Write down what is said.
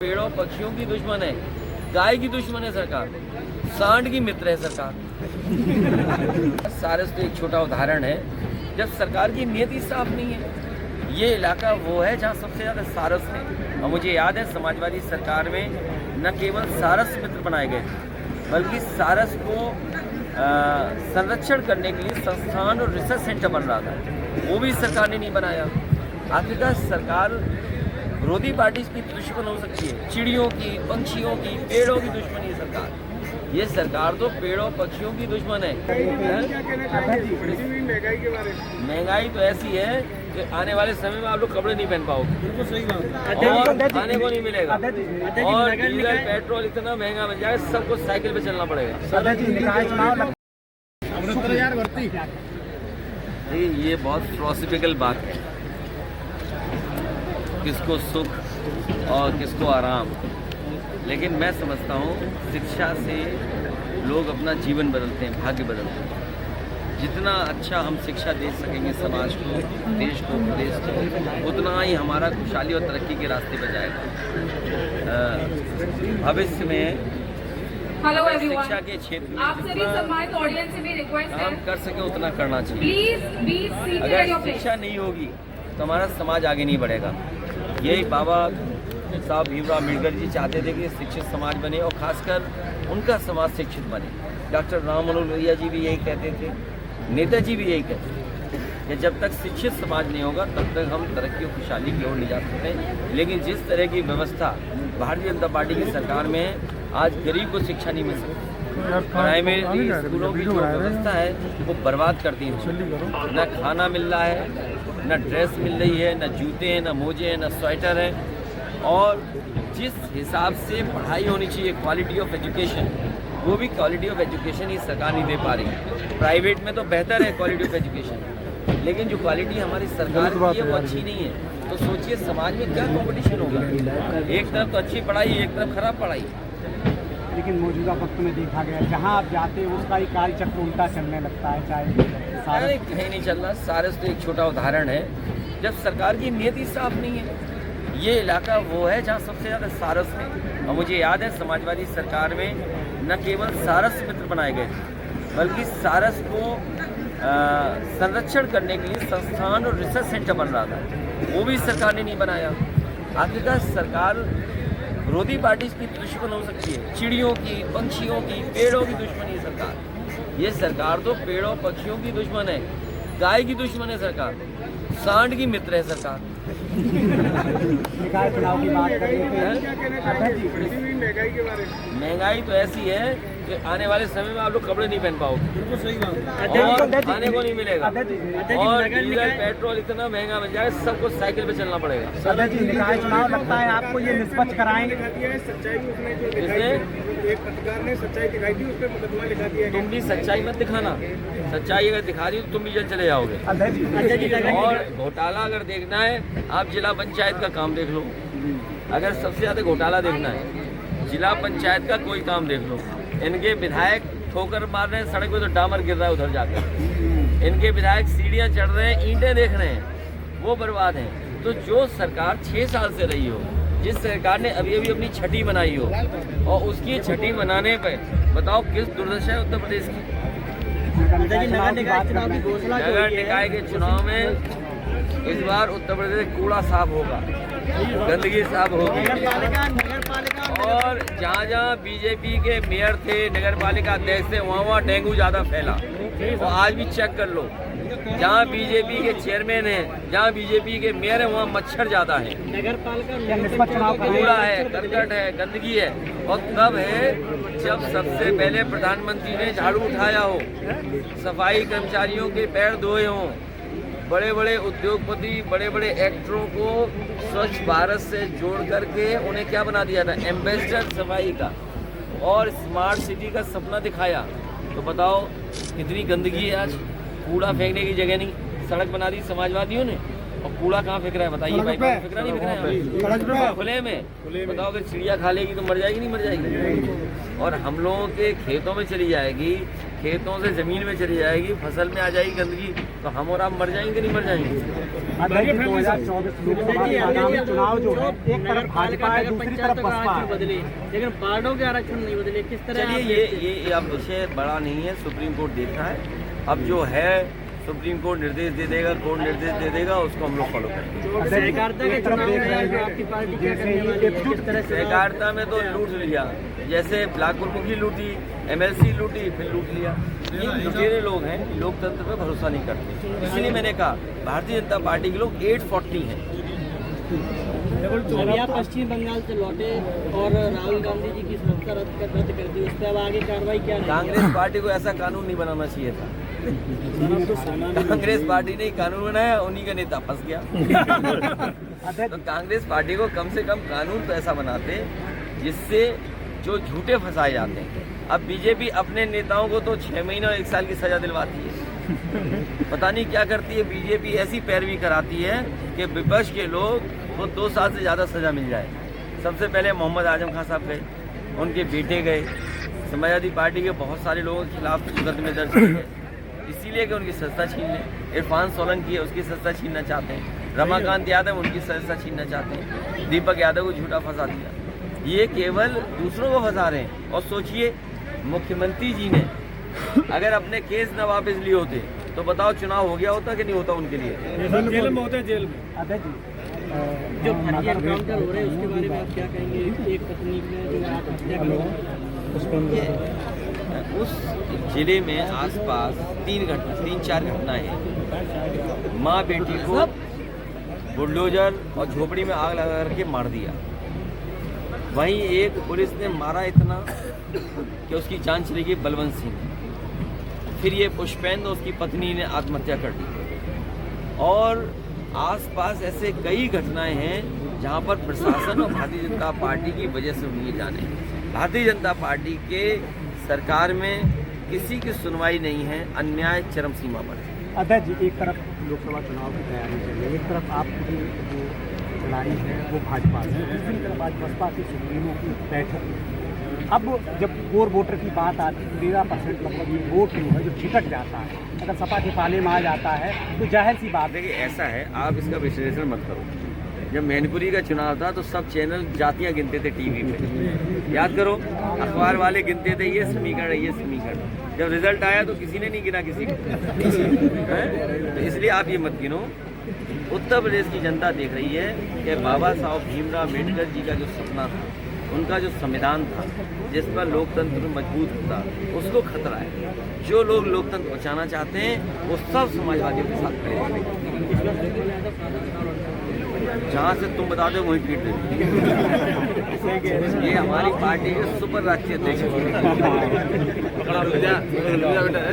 पेड़ों पक्षियों की दुश्मन है, गाय की दुश्मन है सरकार, सांड की मित्र है सरकार। सारस तो एक छोटा उदाहरण है जब सरकार की नीयत साफ नहीं है। ये इलाका वो है जहाँ सबसे ज़्यादा सारस है। और मुझे याद है समाजवादी सरकार में न केवल सारस मित्र बनाए गए थे बल्कि सारस को संरक्षण करने के लिए संस्थान और रिसर्च सेंटर बन रहा था, वो भी सरकार ने नहीं बनाया। आखिरकार सरकार विरोधी पार्टी की दुश्मन हो सकती है, चिड़ियों की, पंछियों की, पेड़ों की दुश्मन है सरकार। ये सरकार तो पेड़ों पक्षियों की दुश्मन है। महंगाई तो ऐसी है कि आने वाले समय में आप लोग कपड़े नहीं पहन पाओगे, बिल्कुल सही बात, और खाने को नहीं मिलेगा, और डीजल पेट्रोल इतना महंगा मिल जाएगा, सबको साइकिल पे चलना पड़ेगा। ये बहुत फिलोसफिकल बात है, किसको सुख और किसको आराम। लेकिन मैं समझता हूँ शिक्षा से लोग अपना जीवन बदलते हैं, भाग्य बदलते हैं। जितना अच्छा हम शिक्षा दे सकेंगे समाज को, देश को, प्रदेश को, उतना ही हमारा खुशहाली और तरक्की के रास्ते पर जाएगा। भविष्य में शिक्षा के क्षेत्र में हम कर सके उतना करना चाहिए। अगर शिक्षा नहीं होगी तो हमारा समाज आगे नहीं बढ़ेगा। यही बाबा साहब भीमराव अम्बेडकर जी चाहते थे कि शिक्षित समाज बने और खासकर उनका समाज शिक्षित बने। डॉक्टर राम मनोहर लोहिया जी भी यही कहते थे, नेताजी भी यही कहते थे कि जब तक शिक्षित समाज नहीं होगा तब तक हम तरक्की और खुशहाली की ओर नहीं जा सकते। लेकिन जिस तरह की व्यवस्था भारतीय जनता पार्टी की सरकार में है, आज गरीब को शिक्षा नहीं मिल सकती। प्राइमरी स्कूलों की जो व्यवस्था है वो बर्बाद कर दी है। न खाना मिल रहा है, न ड्रेस मिल रही है, न जूते हैं, न मोजे हैं, न स्वेटर है। और जिस हिसाब से पढ़ाई होनी चाहिए, क्वालिटी ऑफ एजुकेशन, वो भी क्वालिटी ऑफ एजुकेशन ही सरकार नहीं दे पा रही। प्राइवेट में तो बेहतर है क्वालिटी ऑफ एजुकेशन, लेकिन जो क्वालिटी हमारी सरकार की है वो अच्छी नहीं है। तो सोचिए समाज में क्या कॉम्पिटिशन होगा। एक तरफ तो अच्छी पढ़ाई, एक तरफ खराब पढ़ाई। लेकिन मौजूदा वक्त में देखा गया जहां आप जाते हैं उसका ही कार्यचक्र उल्टा चलने लगता है, चाहे कहीं नहीं चल रहा। सारस तो एक छोटा उदाहरण है जब सरकार की नीयत साफ नहीं है। ये इलाका वो है जहाँ सबसे ज़्यादा सारस है। और मुझे याद है समाजवादी सरकार में न केवल सारस मित्र बनाए गए थे बल्कि सारस को संरक्षण करने के लिए संस्थान और रिसर्च सेंटर बन रहा था, वो भी सरकार ने नहीं बनाया। आखिरकार सरकार विरोधी पार्टी की दुश्मन हो सकती है, चिड़ियों की, पंछियों की, पेड़ों की दुश्मन है सरकार। ये सरकार तो पेड़ों पक्षियों की दुश्मन है, गाय की दुश्मन है सरकार, सांड की मित्र है सरकार। निकाय चुनाव की बात कर रहे थे, महंगाई तो ऐसी है कि आने वाले समय में आप लोग कपड़े नहीं पहन पाओगे, बिल्कुल सही बात, और खाने को नहीं मिलेगा, और डीजल पेट्रोल इतना महंगा मिल जाएगा, सबको साइकिल पे चलना पड़ेगा। निकाय चुनाव लगता है आपको ये निष्पक्ष कराएंगे? एक पत्रकार ने सच्चाई दिखाई थी, उस पर मुकदमा लिखा दिया। तुम भी सच्चाई मत दिखाना, सच्चाई अगर दिखा रही हो तो तुम भी जल चले जाओगे। और घोटाला अगर देखना है, आप जिला पंचायत का काम देख लो। अगर सबसे ज़्यादा घोटाला देखना है, जिला पंचायत का कोई काम देख लो। इनके विधायक ठोकर मार रहे हैं सड़क पे तो डामर गिर रहा है उधर जाकर। इनके विधायक सीढ़ियाँ चढ़ रहे हैं, ईंटें देख रहे हैं, वो बर्बाद हैं। तो जो सरकार 6 साल से रही हो, जिस सरकार ने अभी अभी अपनी छठी बनाई हो, और उसकी छठी बनाने पर बताओ किस दुर्दशा है उत्तर प्रदेश की। नगर निकाय के चुनाव में इस बार उत्तर प्रदेश कूड़ा साफ होगा, गंदगी साफ होगी। और जहाँ जहाँ बीजेपी के मेयर थे, नगर पालिका अध्यक्ष थे, वहाँ डेंगू ज़्यादा फैला। और आज भी चेक कर लो, जहाँ बीजेपी के चेयरमैन हैं, जहाँ बीजेपी के मेयर हैं, वहाँ मच्छर ज़्यादा है, कूड़ा है, करकट है, गंदगी है। और तब है जब सबसे पहले प्रधानमंत्री ने झाड़ू उठाया हो, सफाई कर्मचारियों के पैर धोए हों, बड़े बड़े उद्योगपति, बड़े बड़े एक्टरों को स्वच्छ भारत से जोड़ करके उन्हें क्या बना दिया था, एम्बेसडर सफाई का, और स्मार्ट सिटी का सपना दिखाया। तो बताओ कितनी गंदगी है आज। कूड़ा फेंकने की जगह नहीं, सड़क बना दी समाजवादियों ने, और कूड़ा कहाँ फेंक रहा है बताइए भाई? फेंक रहा नहीं, फेंक रहा है खुले में। बताओ अगर चिड़िया खा लेगी तो मर जाएगी, नहीं मर जाएगी? और हम लोगों के खेतों में चली जाएगी खेतों से जमीन में चली जाएगी, फसल में आ जाएगी गंदगी, तो हम और आप मर जाएंगे नहीं मर जाएंगे? अध्यक्ष जी 2024 लोकसभा के आगामी चुनाव जो है एक तरफ भाजपा है दूसरी तरफ बसपा है। बदले, लेकिन पार्टियों के आरक्षण नहीं बदले, किस तरह? चलिए ये अब विषय बड़ा नहीं है, सुप्रीम कोर्ट देख रहा है। अब जो है सुप्रीम कोर्ट निर्देश दे देगा, कोर्ट निर्देश दे देगा, उसको हम लोग फॉलो करेंगे। सहकारिता के चुनाव में आपकी पार्टी क्या करने वाली है? किस तरह से? सहकारिता में तो लूट लिया, जैसे ब्लाक प्रमुखी लूटी, MLC लूटी, फिर लूट लिया। ये लुटेरे लोग हैं, लोकतंत्र पे भरोसा नहीं करते। इसलिए मैंने कहा भारतीय जनता पार्टी के लोग 840 हैं। अभी आप पश्चिम बंगाल से लौटे और राहुल गांधी जी की सत्ता रद्द कर दी, उस पर अब आगे कार्रवाई क्या रहेगी? कांग्रेस पार्टी को ऐसा कानून नहीं बनाना चाहिए था। कांग्रेस पार्टी ने कानून बनाया, उन्हीं का नेता फंस गया। तो कांग्रेस पार्टी को कम से कम कानून तो ऐसा बनाते जिससे जो झूठे फंसाए जाते हैं। अब बीजेपी अपने नेताओं को तो 6 महीने और 1 साल की सजा दिलवाती है। पता नहीं क्या करती है बीजेपी, ऐसी पैरवी कराती है कि विपक्ष के लोग को 2 साल से ज़्यादा सजा मिल जाए। सबसे पहले मोहम्मद आजम खान साहब गए, उनके बेटे गए, समाजवादी पार्टी के बहुत सारे लोगों के खिलाफ मुकदमे दर्ज किए गए, इसीलिए कि उनकी सत्ता छीन लें। इरफान सोलंकी है, उसकी सत्ता छीनना चाहते हैं। रमाकांत यादव उनकी सत्ता छीनना चाहते हैं। दीपक यादव को झूठा फंसा दिया। ये केवल दूसरों को फंसा रहे हैं। और सोचिए मुख्यमंत्री जी ने अगर अपने केस न वापस लिए होते तो बताओ चुनाव हो गया होता कि नहीं होता उनके लिए? जेल में होते हैं, जेल में। अध्यक्ष जी जो फर्जी एनकाउंटर हो रहे हैं उसके बारे में आप क्या कहेंगे? एक पत्नी में जो आत्महत्या उस जिले में आसपास 3-4 घटनाएं हैं। माँ बेटी को बुलडोजर और झोपड़ी में आग लगा करके मार दिया। वहीं एक पुलिस ने मारा इतना कि उसकी जान चली गई, बलवंत सिंह। फिर ये पुष्पेंद्र उसकी पत्नी ने आत्महत्या कर दी। और आसपास ऐसे कई घटनाएं हैं जहां पर प्रशासन और भारतीय जनता पार्टी की वजह से हुई जाने। भारतीय जनता पार्टी के सरकार में किसी की सुनवाई नहीं है, अन्याय चरम सीमा पर है। अध्यक्ष जी एक तरफ लोकसभा चुनाव की तैयारी चल रही है, एक तरफ आपकी जो लड़ाई है वो भाजपा से, दूसरी तरफ आज बसपा के सुप्रीमो की बैठक है। अब जब कोर वोटर की बात आती है 13% लगभग ये वोट जो है जो छिटक जाता है, अगर सपा के पाले में आ जाता है तो जाहिर सी बात है। देखिए ऐसा है, आप इसका विश्लेषण मत करो। जब मैनपुरी का चुनाव था तो सब चैनल जातियां गिनते थे टीवी पे, याद करो, अखबार वाले गिनते थे ये समीकरण है, ये समीकरण। जब रिजल्ट आया तो किसी ने नहीं गिना किसी को। तो इसलिए आप ये मत गिनो। उत्तर प्रदेश की जनता देख रही है कि बाबा साहब भीमराव अम्बेडकर जी का जो सपना था, उनका जो संविधान था जिस पर लोकतंत्र मजबूत होता, उसको खतरा है। जो लोग लोकतंत्र बचाना चाहते हैं वो सब समाजवादियों के साथ खड़े हैं। जहाँ से तुम बता दो वहीं पीट देंगे। ये हमारी पार्टी के सुपर राष्ट्रीय अध्यक्ष